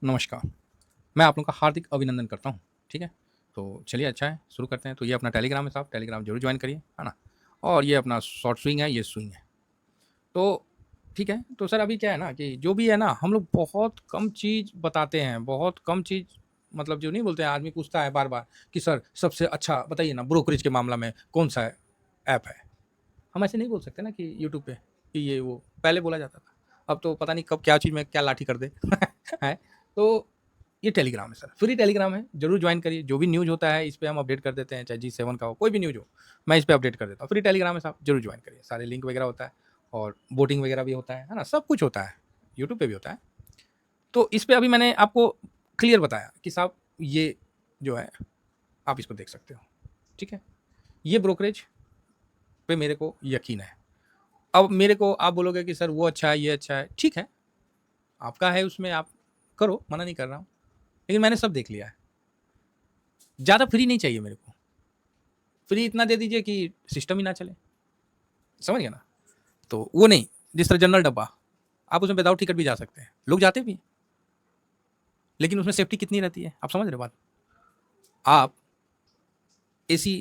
नमस्कार। मैं आप लोगों का हार्दिक अभिनंदन करता हूँ, ठीक है? तो चलिए अच्छा है, शुरू करते हैं। तो ये अपना टेलीग्राम है साहब, टेलीग्राम ज़रूर जॉइन करिए, है ना? और ये अपना शॉर्ट स्विंग है, ये स्विंग है। तो ठीक है, तो सर अभी क्या है ना कि जो भी है ना, हम लोग बहुत कम चीज़ बताते हैं, बहुत कम चीज़ मतलब जो नहीं बोलते हैं, आदमी पूछता है बार-बार कि सर सबसे अच्छा बताइए ना ब्रोकरेज के मामला में कौन-सा ऐप है? हम ऐसे नहीं बोल सकते ना कि यूट्यूब पे कि ये वो, पहले बोला जाता था। अब तो पता नहीं कब क्या चीज़ में क्या लाठी कर दे। हैं? तो ये टेलीग्राम है सर, फ्री टेलीग्राम है, ज़रूर जॉइन करिए। जो भी न्यूज़ होता है इस पे हम अपडेट कर देते हैं, चाहे जी7 का हो, कोई भी न्यूज़ हो, मैं इस पे अपडेट कर देता हूँ। फ्री टेलीग्राम है साहब, ज़रूर जॉइन करिए। सारे लिंक वगैरह होता है और वोटिंग वगैरह भी होता है ना? सब कुछ होता है, यूट्यूब पे भी होता है। तो इस पे अभी मैंने आपको क्लियर बताया कि साहब ये जो है, आप इसको देख सकते हो, ठीक है? ये ब्रोकरेज पे मेरे को यकीन है। अब मेरे को आप बोलोगे कि सर वो अच्छा है, ये अच्छा है, ठीक है, आपका है उसमें आप करो, मना नहीं कर रहा हूँ। लेकिन मैंने सब देख लिया है। ज़्यादा फ्री नहीं चाहिए मेरे को। फ्री इतना दे दीजिए कि सिस्टम ही ना चले। समझ गए ना? तो वो नहीं, जिस तरह जनरल डब्बा, आप उसमें विदाउट टिकट भी जा सकते हैं। लोग जाते भी हैं। लेकिन उसमें सेफ्टी कितनी रहती है? आप समझ रहे हो बात? आप एसी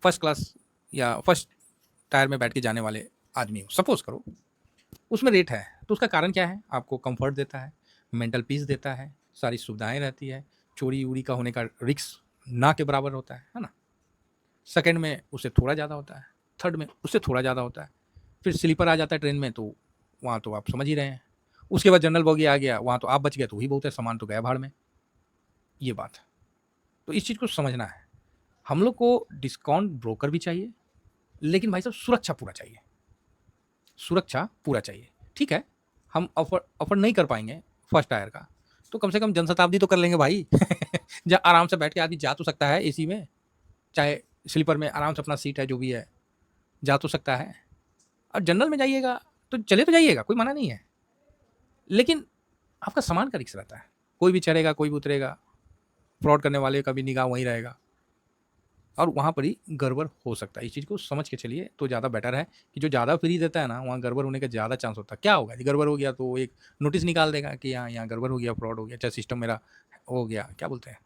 फर्स्ट क्लास या फर्स्ट टायर में बैठ के जाने वाले आदमी हो, सपोज़ करो, उसमें रेट है, तो उसका कारण क्या है? आपको कम्फर्ट देता है, मेंटल पीस देता है, सारी सुविधाएँ रहती है, चोरी-वोरी का होने का रिस्क ना के बराबर होता है ना? सेकंड में उससे थोड़ा ज़्यादा होता है, थर्ड में उससे थोड़ा ज़्यादा होता है, फिर स्लीपर आ जाता है ट्रेन में तो वहाँ तो आप समझ ही रहे हैं। उसके बाद जनरल बोगी आ गया, वहाँ तो आप बच गए तो वही बहुत है, सामान तो गया भाड़ में, ये बात है। तो इस चीज़ को समझना है। हम लोग को डिस्काउंट ब्रोकर भी चाहिए, लेकिन भाई साहब सुरक्षा पूरा चाहिए। सुरक्षा पूरा चाहिए, ठीक है? हम अफ़ोर्ड नहीं कर पाएँगे फर्स्ट टायर का, तो कम से कम जनशताब्दी तो कर लेंगे भाई। जहाँ आराम से बैठ के आदमी जा तो सकता है एसी में, चाहे स्लीपर में आराम से अपना सीट है जो भी है, जा तो सकता है। और जनरल में जाइएगा तो चले तो जाइएगा, कोई मना नहीं है। लेकिन आपका सामान का रिस्क रहता है। कोई भी चढ़ेगा, कोई भी उतरेगा, फ्रॉड करने वाले का भी निगाह वहीं रहेगा और वहाँ पर ही गड़बड़ हो सकता है। इस चीज़ को समझ के चलिए तो ज़्यादा बेटर है कि जो ज़्यादा फ्री देता है ना, वहाँ गड़बड़ होने का ज़्यादा चांस होता है। क्या होगा जी, गड़बड़ हो गया तो एक नोटिस निकाल देगा कि यहाँ यहाँ गड़बड़ हो गया, फ्रॉड हो गया, चाहे सिस्टम मेरा हो गया, क्या बोलते हैं?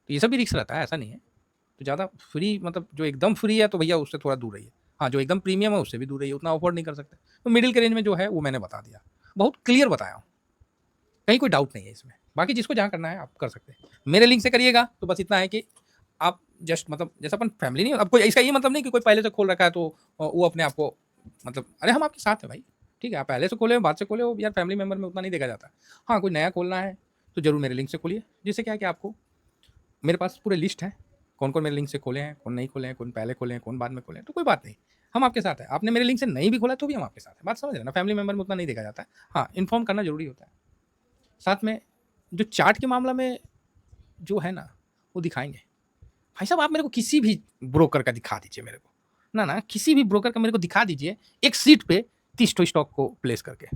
तो ये सब भी रिस्क रहता है, ऐसा नहीं है। तो ज़्यादा फ्री मतलब जो एकदम फ्री है तो भैया उससे थोड़ा दूर रहिए। हाँ, जो एकदम प्रीमियम है उससे भी दूर रहिए, उतना अफ़ोर्ड नहीं कर सकते। तो मिडल के रेंज में जो है वो मैंने बता दिया। बहुत क्लियर बताया हूँ, कहीं कोई डाउट नहीं है इसमें। बाकी जिसको जहाँ करना है आप कर सकते हैं। मेरे लिंक से करिएगा तो बस इतना है कि आप जस्ट मतलब जैसे अपन फैमिली नहीं, अब कोई इसका ये मतलब नहीं कि कोई पहले से खोल रखा है तो वो अपने आप को मतलब अरे हम आपके साथ हैं भाई, ठीक है? आप पहले से खोले हो, बाद से खोले हो, यार फैमिली मेंबर में उतना नहीं देखा जाता। हाँ, कोई नया खोलना है तो ज़रूर मेरे लिंक से खोलिए, जिससे क्या है कि आपको मेरे पास पूरे लिस्ट है, कौन-कौन मेरे लिंक से खोले हैं, कौन नहीं खोले हैं, कौन पहले खोले हैं, कौन बाद में खोले हैं, तो कोई बात नहीं, हम आपके साथ हैं। आपने मेरे लिंक से नहीं भी खोला तो भी हम आपके साथ हैं। बात समझ रहे हैं ना? फैमिली मेंबर में उतना नहीं देखा जाता है। हाँ, इन्फॉर्म करना ज़रूरी होता है। साथ में जो चार्ट के मामला में जो है ना, वो दिखाएँगे। भाई साहब आप मेरे को किसी भी ब्रोकर का दिखा दीजिए मेरे को। ना, किसी भी ब्रोकर का मेरे को दिखा दीजिए, एक सीट पे 30 ठो स्टॉक को प्लेस करके।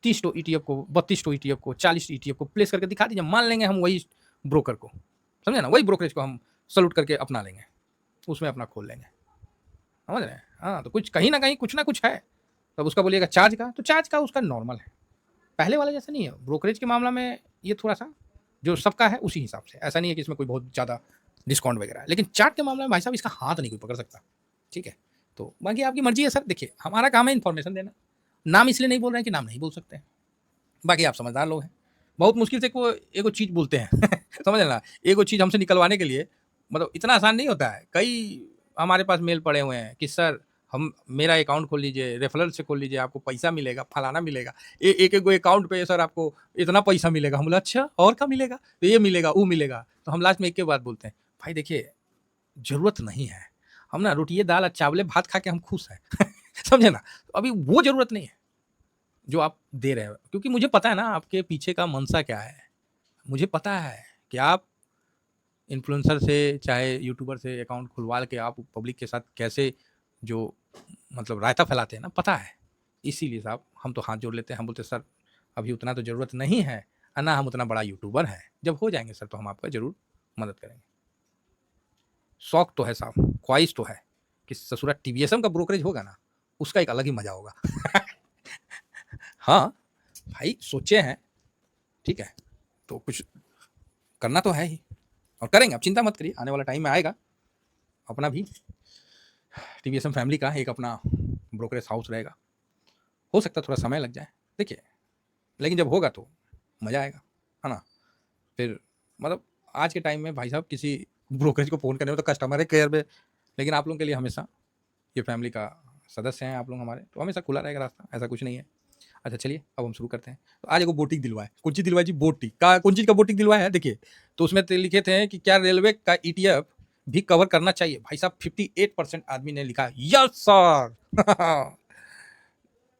30 ठो ईटीएफ को, 32 ठो ईटीएफ को, 40 ईटीएफ को प्लेस करके दिखा दीजिए, मान लेंगे हम वही ब्रोकर को। समझे ना? वही ब्रोकरेज को हम सैल्यूट करके अपना लेंगे, उसमें अपना खोल लेंगे। समझ रहे हैं? हाँ, तो कुछ कहीं न कहीं कुछ ना कुछ है। तब उसका बोलिएगा चार्ज का, तो चार्ज का उसका नॉर्मल है। पहले वाला जैसा नहीं है। ब्रोकरेज के मामला में ये थोड़ा-सा जो सबका है उसी हिसाब से। ऐसा नहीं है कि इसमें कोई बहुत ज़्यादा डिस्काउंट वगैरह है। लेकिन चार्ट के मामले में भाई साहब इसका हाथ नहीं कोई पकड़ सकता। ठीक है? तो बाकी आपकी मर्ज़ी है सर। देखिए, हमारा काम है इन्फॉर्मेशन देना। नाम इसलिए नहीं बोल रहे हैं कि नाम नहीं बोल सकते हैं। बाकी आप समझदार लोग हैं। बहुत मुश्किल से को एगो चीज़ बोलते हैं। समझ रहे हैं ना? एगो चीज़ हमसे निकलवाने के लिए मतलब इतना आसान नहीं होता है। कई हमारे पास मेल पड़े हुए हैं कि सर हम मेरा अकाउंट खोल लीजिए, रेफरल से खोल लीजिए, आपको पैसा मिलेगा, फलाना मिलेगा। एक-एक गो अकाउंट पे सर आपको इतना पैसा मिलेगा। हम बोले अच्छा और क्या मिलेगा? तो ये मिलेगा, वो मिलेगा। तो हम लास्ट में एक ही बात बोलते हैं, भाई देखिए ज़रूरत नहीं है। हम ना रोटिए, दाल और चावले भात खा के हम खुश हैं। समझे ना? तो अभी वो ज़रूरत नहीं है। जो आप दे रहे हो। क्योंकि मुझे पता है ना आपके पीछे का मंशा क्या है। मुझे पता है कि आप इन्फ्लुएंसर से चाहे यूट्यूबर से अकाउंट खुलवा के आप पब्लिक के साथ कैसे जो मतलब रायता फैलाते हैं ना, पता है। इसीलिए साहब हम तो हाथ जोड़ लेते हैं। हम बोलते हैं सर अभी उतना तो ज़रूरत नहीं है और ना हम उतना बड़ा यूट्यूबर हैं। जब हो जाएँगे सर तो हम आपका ज़रूर मदद करेंगे। शौक तो है साहब, ख्वाहिश तो है कि ससुरा टीवीएसएम का ब्रोकरेज होगा ना, उसका एक अलग ही मज़ा होगा। हाँ, भाई सोचे हैं ठीक है, तो कुछ करना तो है ही और करेंगे, आप चिंता मत करिए, आने वाला टाइम में आएगा। अपना भी टीवीएसएम फैमिली का एक अपना ब्रोकरेज हाउस रहेगा। हो सकता है थोड़ा समय लग जाए, देखिए, लेकिन जब होगा तो मज़ा आएगा, है ना? फिर मतलब आज के टाइम में भाई साहब किसी ब्रोकरेज को फ़ोन करने में तो कस्टमर केयर में, लेकिन आप लोगों के लिए हमेशा ये फैमिली का सदस्य हैं आप लोग हमारे, तो हमेशा खुला रहेगा रास्ता, ऐसा कुछ नहीं है। अच्छा चलिए अब हम शुरू करते हैं। तो आज एगो बोटिक दिलवाए, कौन चीज़ दिलवाई जी? बोटिक का, कौन चीज़ का बोटिक दिलवाया है देखिए। तो उसमें लिखे थे कि क्या रेलवे का ईटीएफ भी कवर करना चाहिए? भाई साहब 58% आदमी ने लिखा यस सर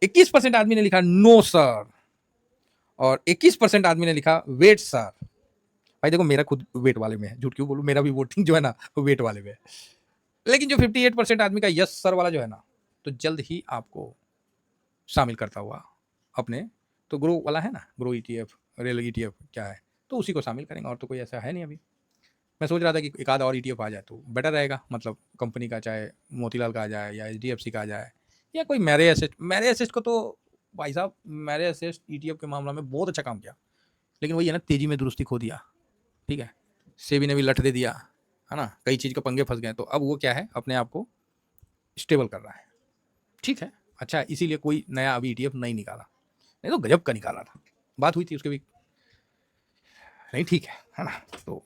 21% आदमी ने लिखा नो सर और 21% आदमी ने लिखा वेट सर। भाई देखो मेरा खुद वेट वाले में है, झूठ क्यों बोलूं, मेरा भी वोटिंग जो है ना वो वेट वाले में है। लेकिन जो 58% आदमी का यस सर वाला जो है ना, तो जल्द ही आपको शामिल करता हुआ अपने, तो ग्रो वाला है ना, ग्रो ईटीएफ, रेल ईटीएफ क्या है, तो उसी को शामिल करेंगे, और तो कोई ऐसा है नहीं अभी। मैं सोच रहा था कि एक आध और ईटीएफ आ जाए तो बेटर रहेगा, मतलब कंपनी का, चाहे मोतीलाल का आ जाए या एचडीएफसी का आ जाए या कोई मैरे असिस्ट को तो भाई साहब मैरे असिस्ट ईटीएफ के मामला में बहुत अच्छा काम किया, लेकिन वही है ना, तेजी में दुरुस्ती खो दिया, ठीक है, सेबी ने भी लठ दे दिया, है ना, कई चीज़ के पंगे फंस गए, तो अब वो क्या है, अपने आप को स्टेबल कर रहा है, ठीक है, अच्छा, इसीलिए कोई नया अभी ईटीएफ नहीं निकाला, नहीं तो गजब का निकाला था, बात हुई थी उसके भी, नहीं ठीक है ना। तो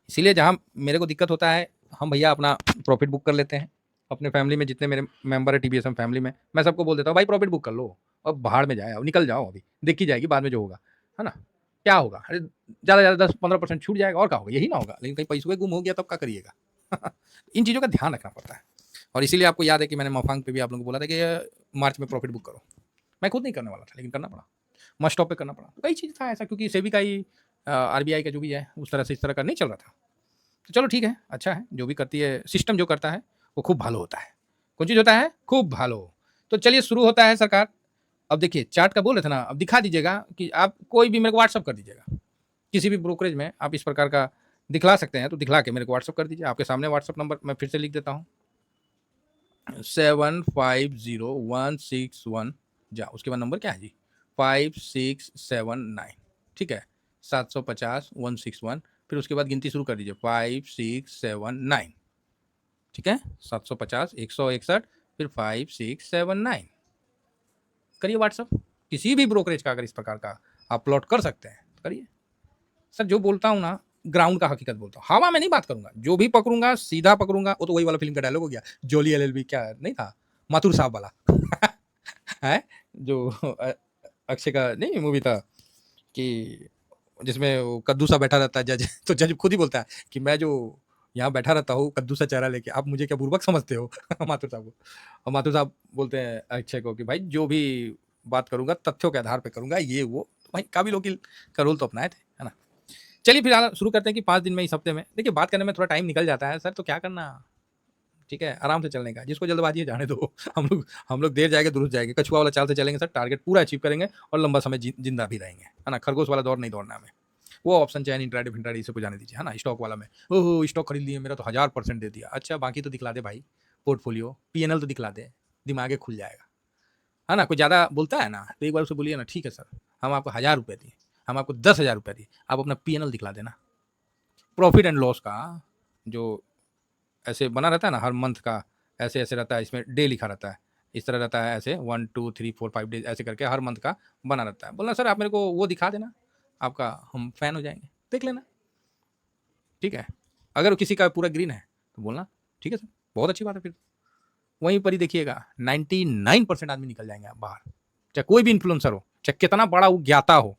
इसीलिए जहाँ मेरे को दिक्कत होता है, हम भैया अपना प्रॉफिट बुक कर लेते हैं, अपने फैमिली में जितने मेरे मेंबर है टीबीएसएम फैमिली में, मैं सबको बोल देता हूँ भाई प्रॉफिट बुक कर लो, अब बाहर में जाए, अब निकल जाओ, अभी देखी जाएगी बाद में जो होगा, है ना, क्या होगा, अरे ज़्यादा ज़्यादा 10-15% छूट जाएगा और क्या होगा, यही ना होगा, लेकिन कहीं पैसों गुम हो गया तब क्या करिएगा इन चीज़ों का ध्यान रखना पड़ता है। और इसीलिए आपको याद है कि मैंने मफांग पे भी आप लोगों को बोला था कि मार्च में प्रॉफिट बुक करो, मैं खुद नहीं करने वाला था लेकिन करना पड़ा, मस्ट स्टॉप पे करना पड़ा, तो कई चीज़ था ऐसा, क्योंकि सेबी का ही आरबीआई का जो भी है उस तरह से इस तरह का नहीं चल रहा था, तो चलो ठीक है, अच्छा है, जो भी करती है सिस्टम जो करता है वो खूब भालो होता है, कौन चीज़ होता है, खूब भालो। तो चलिए शुरू होता है सरकार। अब देखिए चार्ट का बोल रहे थे ना, अब दिखा दीजिएगा कि आप कोई भी मेरे को व्हाट्सअप कर दीजिएगा, किसी भी ब्रोकरेज में आप इस प्रकार का दिखला सकते हैं, तो दिखला के मेरे को व्हाट्सअप कर दीजिए, आपके सामने व्हाट्सअप नंबर मैं फिर से लिख देता हूँ 750161 जा, उसके बाद नंबर क्या है जी 5679, ठीक है, 750-161, फिर उसके बाद गिनती शुरू कर दीजिए 5679, ठीक है, 750-161, फिर 5679 करिए व्हाट्सअप, किसी भी ब्रोकरेज का अगर इस प्रकार का आप प्लॉट कर सकते हैं तो करिए। सर जो बोलता हूँ ना, ग्राउंड का हकीकत बोलता हूँ, हवा में नहीं बात करूंगा, जो भी पकड़ूंगा सीधा पकड़ूंगा, वो तो वही वाला फिल्म का डायलॉग हो गया, जोली एलएलबी क्या नहीं था, माथुर साहब वाला है जो अक्षय का नहीं मूवी था कि जिसमें वो कद्दू सा बैठा रहता है जज तो जज खुद ही बोलता है कि मैं जो यहाँ बैठा रहता हूँ कद्दू सा चेहरा लेके, आप मुझे क्या बुर्बक समझते हो माथुर साहब को, और माथुर साहब बोलते हैं अक्षय को कि भाई जो भी बात करूंगा तथ्यों के आधार पर करूंगा, ये वो, तो भाई काबिल वकील का रोल तो अपनाए थे, है ना। चलिए फिर शुरू करते हैं कि 5 दिन में, इस हफ्ते में, देखिए बात करने में थोड़ा टाइम निकल जाता है सर, तो क्या करना, ठीक है, आराम से चलने का, जिसको जल्दबाजी है जाने दो हम लोग देर जाएंगे दुरुस्त जाएंगे, कछुआ वाला चाल से चलेंगे सर, टारगेट पूरा अचीव करेंगे और लंबा समय जिंदा भी रहेंगे, है ना, खरगोश वाला दौर नहीं दौड़ना हमें, वो ऑप्शन चैन इंट्राडे फिंट्राडे इसे को जाने दीजिए, है ना, स्टॉक वाला में ओहो स्टॉक खरीद लिए मेरा तो 1000% दे दिया, अच्छा बाकी तो दिखला दे भाई, पोर्टफोलियो पीएनएल तो दिखला दे, दिमागे खुल जाएगा, है ना, कोई ज़्यादा बोलता है ना तो एक बार उसे बोलिए ना, ठीक है सर हम आपको 1000 रुपये दिए, हम आपको 10,000 रुपये दिए, आप अपना पीएनएल दिखला देना, प्रॉफिट एंड लॉस का जो ऐसे बना रहता है ना हर मंथ का, ऐसे ऐसे रहता है, इसमें डे लिखा रहता है, इस तरह रहता है, ऐसे 1 2 3 4 5 डेज ऐसे करके हर मंथ का बना रहता है, बोलना सर आप मेरे को वो दिखा देना आपका, हम फैन हो जाएंगे, देख लेना, ठीक है, अगर किसी का पूरा ग्रीन है तो बोलना ठीक है सर, बहुत अच्छी बात है, फिर वहीं पर ही देखिएगा 99% आदमी निकल जाएंगे आप बाहर, चाहे कोई भी इन्फ्लुएंसर हो, चाहे कितना बड़ा वो ज्ञाता हो,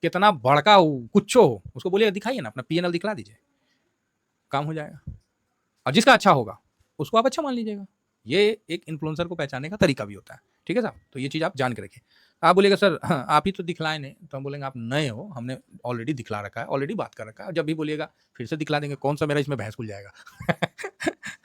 कितना बड़का हो, कुछ हो, उसको बोलिएगा दिखाइए ना, अपना पीएनएल दिखला दीजिए, काम हो जाएगा, और जिसका अच्छा होगा उसको आप अच्छा मान लीजिएगा, ये एक इन्फ्लुएंसर को पहचानने का तरीका भी होता है, ठीक है साहब, तो ये चीज़ आप जान के रखिए। आप बोलिएगा सर हाँ, आप ही तो दिखलाए नहीं, तो हम बोलेंगे आप नए हो, हमने ऑलरेडी दिखला रखा है, ऑलरेडी बात कर रखा है, जब भी बोलिएगा फिर से दिखला देंगे, कौन सा मेरा इसमें बहस खुल जाएगा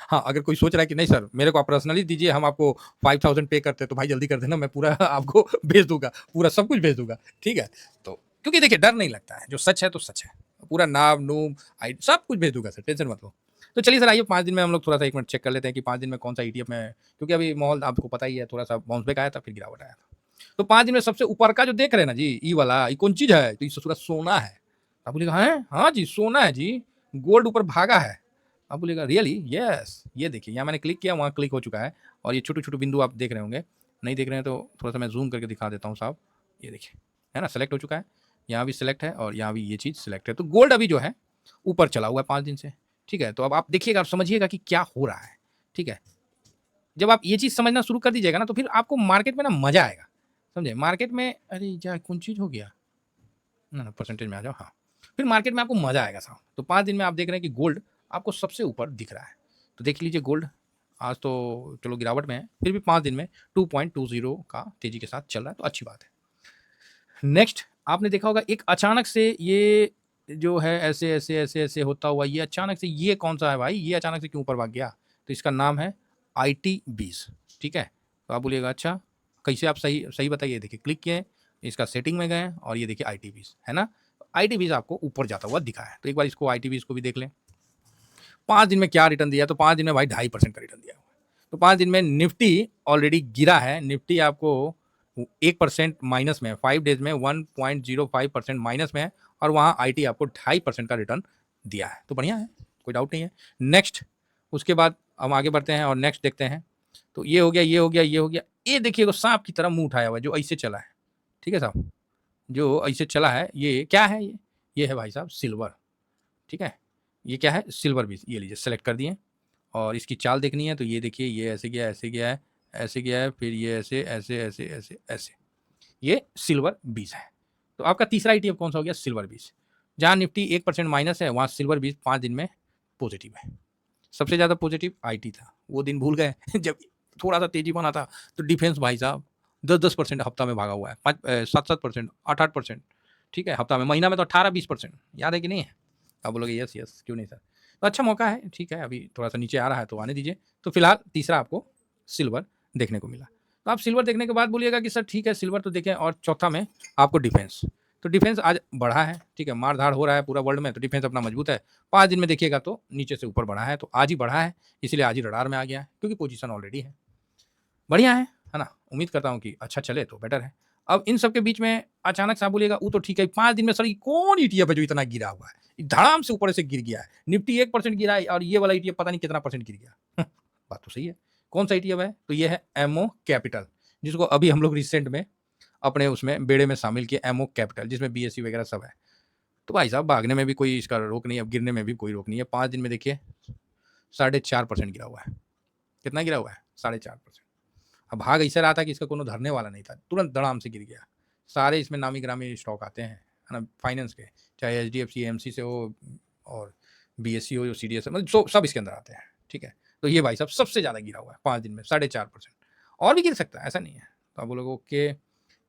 हाँ, अगर कोई सोच रहा है कि नहीं सर मेरे को आप पर्सनली दीजिए, हम आपको 5000 पे करते तो भाई जल्दी कर देना, मैं पूरा आपको भेज दूंगा, पूरा सब कुछ भेज दूंगा, ठीक है, तो क्योंकि देखिए डर नहीं लगता है, जो सच है तो सच है, पूरा नाम नूम आई सब कुछ भेज दूंगा सर, टेंशन मत लो। तो चलिए सर आइए 5 दिन में हम लोग थोड़ा सा 1 मिनट चेक कर लेते हैं कि 5 दिन में कौन सा ईटीएफ में, क्योंकि अभी माहौल आपको पता ही है, थोड़ा सा बाउंस बैक आया था फिर गिरावट आया था। तो 5 दिन में सबसे ऊपर का जो देख रहे हैं ना जी, ई वाला, ये कौन चीज़ है? तो ये ससुरा सोना है। आप बोलिएगा हैं? हाँ जी, सोना है जी, गोल्ड ऊपर भागा है। आप बोलिएगा रियली? यस, ये देखिए यहाँ मैंने क्लिक किया, वहाँ क्लिक हो चुका है और ये छोटे-छोटे बिंदु आप देख रहे होंगे। नहीं देख रहे हैं तो थोड़ा-सा मैं ज़ूम करके दिखा देता हूँ साहब। ये देखिए, है ना? सेलेक्ट हो चुका है। यहाँ भी सेलेक्ट है और यहाँ भी ये चीज़ सेलेक्ट है। तो गोल्ड अभी जो है ऊपर चला हुआ है 5 दिन से, ठीक है? तो अब आप देखिएगा, आप समझिएगा कि क्या हो रहा है, ठीक है? जब आप ये चीज़ समझना शुरू कर दीजिएगा ना, तो फिर आपको मार्केट में ना मज़ा आएगा, समझे? मार्केट में अरे यार कौन चीज़ हो गया? ना परसेंटेज में आ जाओ, हाँ। फिर मार्केट में आपको मज़ा आएगा साहब। तो 5 दिन में आप देख रहे हैं कि गोल्ड आपको सबसे ऊपर दिख रहा है। तो देख लीजिए गोल्ड, आज तो चलो गिरावट में है, फिर भी 5 दिन में 2.20 का तेज़ी के साथ चल रहा है, तो अच्छी बात है। नेक्स्ट आपने देखा होगा एक अचानक से ये जो है ऐसे होता हुआ ये अचानक से ये कौन-सा है भाई? ये अचानक से क्यों ऊपर भाग गया? तो इसका नाम है आईटी20, ठीक है? तो आप बोलिएगा अच्छा, कैसे आप सही सही बताइए, देखिए क्लिक किए, इसका सेटिंग में गए और ये देखिए आईटी20, है ना? आईटी20 आपको ऊपर जाता हुआ दिखा है। तो एक बार इसको आईटी20 को भी देख लें। 5 दिन में क्या रिटर्न दिया? तो 5 दिन में भाई 2.5% का रिटर्न दिया हुआ है। तो 5 दिन में निफ्टी ऑलरेडी गिरा है। निफ्टी आपको 1% माइनस में है, 5 डेज़ में 1.05% माइनस में है और वहाँ आईटी आपको 2.5% का रिटर्न दिया है। तो बढ़िया है, कोई डाउट नहीं है। नेक्स्ट उसके बाद हम आगे बढ़ते हैं और नेक्स्ट देखते हैं। तो ये हो गया, ये हो गया, ये हो गया। ये देखिए साँप की तरह मुँह उठाया हुआ है जो ऐसे चला है। ठीक है साहब? जो ऐसे चला है, ये क्या है ये? ये है भाई साहब सिल्वर, ठीक है? ये क्या है? सिल्वर बीज, ये लीजिए सेलेक्ट कर दिए और इसकी चाल देखनी है तो ये देखिए, ये ऐसे गया, ऐसे गया है, ऐसे गया है, फिर ये ऐसे, ऐसे, ऐसे, ऐसे, ऐसे। ये सिल्वर बीज है। तो आपका तीसरा ईटीएफ कौन सा हो गया? सिल्वर बीज। जहाँ निफ्टी 1% माइनस है, वहाँ सिल्वर बीज 5 दिन में पॉजिटिव है। सबसे ज़्यादा पॉजिटिव आईटी था। वो दिन भूल गए जब थोड़ा-सा तेज़ी बना था, तो डिफेंस भाई साहब 10-10% हफ्ता में भागा हुआ है। 7-7%, 8-8%, ठीक है? हफ्ता में, महीना में तो 18-20%। याद है कि नहीं है? आप बोलोगे यस, यस, क्यों नहीं सर? तो अच्छा मौका है, ठीक है, अभी थोड़ा-सा नीचे आ रहा है तो आने दीजिए। तो फिलहाल तीसरा आपको सिल्वर देखने को मिला। तो आप सिल्वर देखने के बाद बोलिएगा कि सर ठीक है सिल्वर तो देखें, और चौथा में आपको डिफेंस। तो डिफेंस आज बढ़ा है, ठीक है, मार-धाड़ हो रहा है पूरा वर्ल्ड में, तो डिफेंस अपना मजबूत है। 5 दिन में देखिएगा तो नीचे से ऊपर बढ़ा है, तो आज ही बढ़ा है, इसलिए आज ही रडार में आ गया है, क्योंकि पोजीशन ऑलरेडी है। बढ़िया है ना? उम्मीद करता हूँ कि अच्छा चले तो बेटर है। अब इन सब के बीच में अचानक से आप बोलिएगा वो तो ठीक है, 5 दिन में सर ये कौन ईटीएफ है जो इतना गिरा हुआ है? धड़ाम से ऊपर से गिर गया है। निफ्टी 1% गिरा है और ये वाला ईटीएफ पता नहीं कितना परसेंट गिर गया। बात तो सही है। कौन सा ईटीएफ है? तो ये है एमओ कैपिटल, जिसको अभी हम लोग रिसेंट में अपने उसमें बेड़े में शामिल किए, एमओ कैपिटल, जिसमें बीएसई वगैरह सब है। तो भाई साहब भागने में भी कोई इसका रोक नहीं है, अब गिरने में भी कोई रोक नहीं है। 5 दिन में देखिए 4.5% गिरा हुआ है। कितना गिरा हुआ है? 4.5%। अब भाग ऐसा रहा था कि इसका कोनो धरने वाला नहीं था, तुरंत धड़ाम से गिर गया। सारे इसमें नामी-गिरामी स्टॉक आते हैं, है ना? फाइनेंस के, चाहे एचडीएफसी, एएमसी से हो और बीएसई हो, सीडीएस, मतलब सब इसके अंदर आते हैं, ठीक है? तो ये भाई साहब सबसे ज़्यादा गिरा हुआ है 5 दिन में, 4.5%। और भी गिर सकता है, ऐसा नहीं है। तो आप बोलोगे ओके,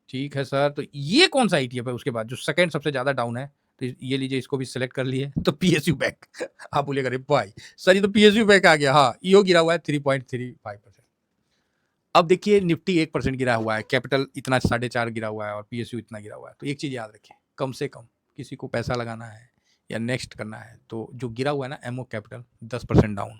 ठीक है सर, तो ये कौन-सा ईटीएफ है उसके बाद जो सेकंड सबसे ज़्यादा डाउन है? तो ये लीजिए, इसको भी सेलेक्ट कर लिए, तो पीएसयू बैंक। आप बोलिएगा अरे भाई! सर ये तो पीएसयू बैंक आ गया। हाँ, इहो गिरा हुआ है 3.35%। अब देखिए निफ्टी 1% गिरा हुआ है, कैपिटल इतना 4.5 गिरा हुआ है और पीएसयू इतना गिरा हुआ है। तो एक चीज़ याद रखिए, कम से कम किसी को पैसा लगाना है या नेक्स्ट करना है, तो जो गिरा हुआ है ना MO capital 10% down,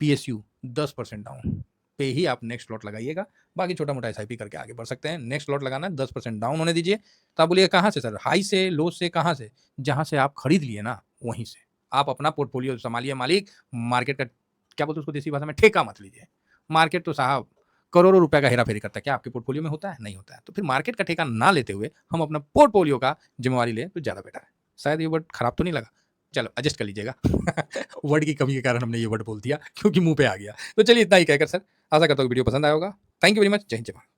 PSU 10% down पे ही आप नेक्स्ट लॉट लगाइएगा। बाकी छोटा-मोटा एसआईपी करके आगे बढ़ सकते हैं। नेक्स्ट लॉट लगाना है, 10% डाउन होने दीजिए। तो आप बोलिएगा कहाँ से सर? हाई से, लो से, कहाँ से? जहाँ से आप खरीद लिए ना, वहीं से। आप अपना पोर्टफोलियो संभालिए मालिक, मार्केट का क्या बोलते हैं उसको देसी भाषा में, ठेका मत लीजिए। मार्केट तो साहब करोड़ों रुपए का हेरा-फेरी करता है, क्या आपके पोर्टफोलियो में होता है? नहीं होता है। तो फिर मार्केट का ठेका ना लेते हुए हम अपना पोर्टफोलियो का ज़िम्मेवारी लें तो ज़्यादा बेटर है। शायद ये वर्ड खराब तो नहीं लगा? चलो एडजस्ट कर लीजिएगा। वर्ड की कमी के कारण हमने ये वर्ड बोल दिया क्योंकि मुँह पे आ गया। तो चलिए इतना ही कहकर सर आशा करता हूँ वीडियो पसंद आया होगा। Thank you very much. जय हिंद, जय भारत।